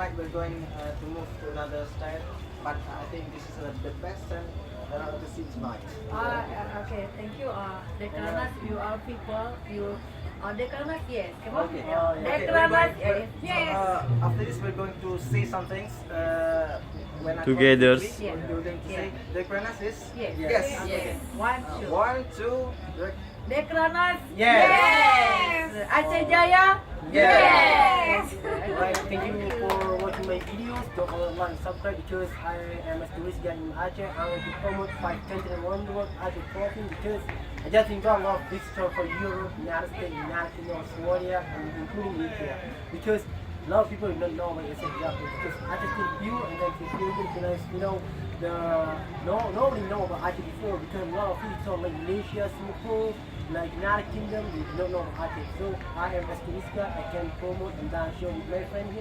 tonight we're going to move to another style, but I think this is the best and to see tonight. Okay, thank you. Dekranas, you are people, you. Dekranas, yes. Come on. Okay. Dekranas, We're- yes. After this, we're going to say some things. When I Together. count to three, we're going to say the Kranas is Yes. Yes. Yes. One, two. 1, 2, Dekranas, Yes. yes. Aceh Jaya, Yes. Alright, thank you for watching my videos. Don't forget to subscribe because I am a tourist guide in Aceh. I want to promote 5 countries around the world Aceh province because I just enjoy a lot of visitor for Europe, United States, United Kingdom, Australia, and including Asia. Because a lot of people don't know what Aceh is because Aceh is still new and then it's still good, you know, nobody know about Aceh before because a lot of people like Malaysia, Singapore, like United Kingdom, they don't know about Aceh. So I am a tourist guide. I can promote and show my friend here.